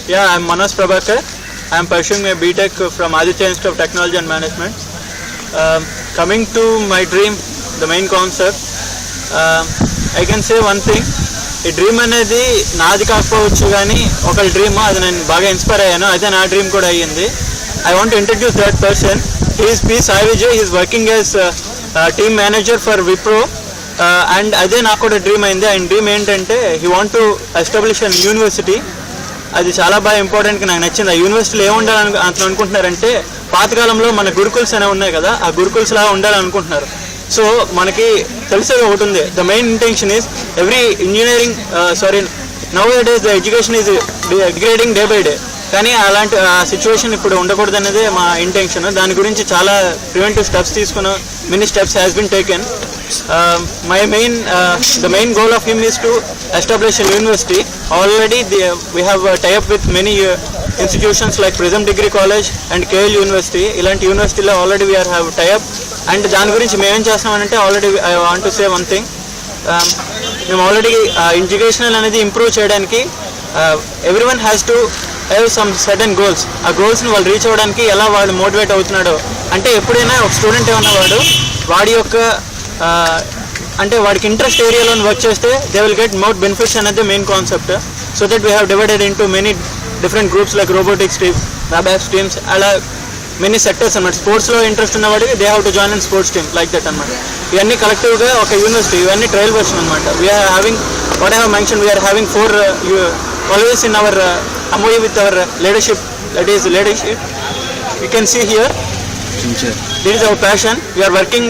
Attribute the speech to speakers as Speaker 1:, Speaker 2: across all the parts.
Speaker 1: Yeah, I'm Manas Prabhakar. I'm pursuing a BTech from Aditya Institute of Technology and Management. Coming to my dream, the main concept, I can say one thing. ఈ dream అనేది నాది కాకపోవచ్చు కానీ ఒకళ్ళ dream అది నేను బాగా inspire అయ్యాను, అదే నా డ్రీమ్ కూడా అయ్యింది. I want introduce that person. He's P Sai Vijay. He's working as team manager for Wipro and అదే నాకు కూడా డ్రీమ్ అయింది. ఆయన డ్రీమ్ ఏంటంటే he want to establish an university. అది చాలా బాగా ఇంపార్టెంట్గా నాకు నచ్చింది. ఆ యూనివర్సిటీలో ఏముండాలని అట్లా అనుకుంటున్నారంటే పాతకాలంలో మన గురుకుల్స్ అనేవి ఉన్నాయి కదా, ఆ గురుకుల్స్ లాగా ఉండాలనుకుంటున్నారు. సో మనకి తెలిసేది ఒకటి ఉంది. The main intention is every engineering now days the education is degrading day by day. కానీ అలాంటి సిచ్యువేషన్ ఇప్పుడు ఉండకూడదు అనేది మా ఇంటెన్షన్. దాని గురించి చాలా ప్రివెంటివ్ స్టెప్స్ తీసుకున్న many steps has been taken. The main goal of him is to establish a university. Already we have tie up with many institutions like Prism Degree College and KL University. Ilanti university lo already we have tie up, and దాని గురించి మేము ఏం చేస్తామంటే already I want to say one thing. మేము already educational అనేది improve చేయడానికి everyone has to have some certain goals. ఆ గోల్స్ని వాళ్ళు రీచ్ అవ్వడానికి ఎలా వాళ్ళు మోటివేట్ అవుతున్నాడో అంటే ఎప్పుడైనా ఒక స్టూడెంట్ ఏమన్నా వాడి యొక్క అంటే వాడికి ఇంట్రెస్ట్ ఏరియాలో వర్క్ చేస్తే they will get more benefits అనేది main concept. So that we have divided into many different groups like robotics team, labs teams, అలా మెనీ సెక్టర్స్ అనమాట. స్పోర్ట్స్లో ఇంట్రెస్ట్ ఉన్నవాడికి they have to join in sports team like that అనమాట. ఇవన్నీ కలెక్టివ్గా ఒక university, ఇవన్నీ ట్రయల్ వర్షన్ అనమాట. We are having what I have mention, we are having 4 always in our MOU with our leadership, that is leadership. You can see here, this is our passion. We are working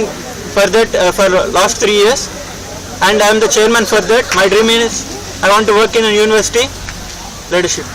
Speaker 1: for that for last 3 years, and I am the chairman for that. My dream is I want to work in a university leadership.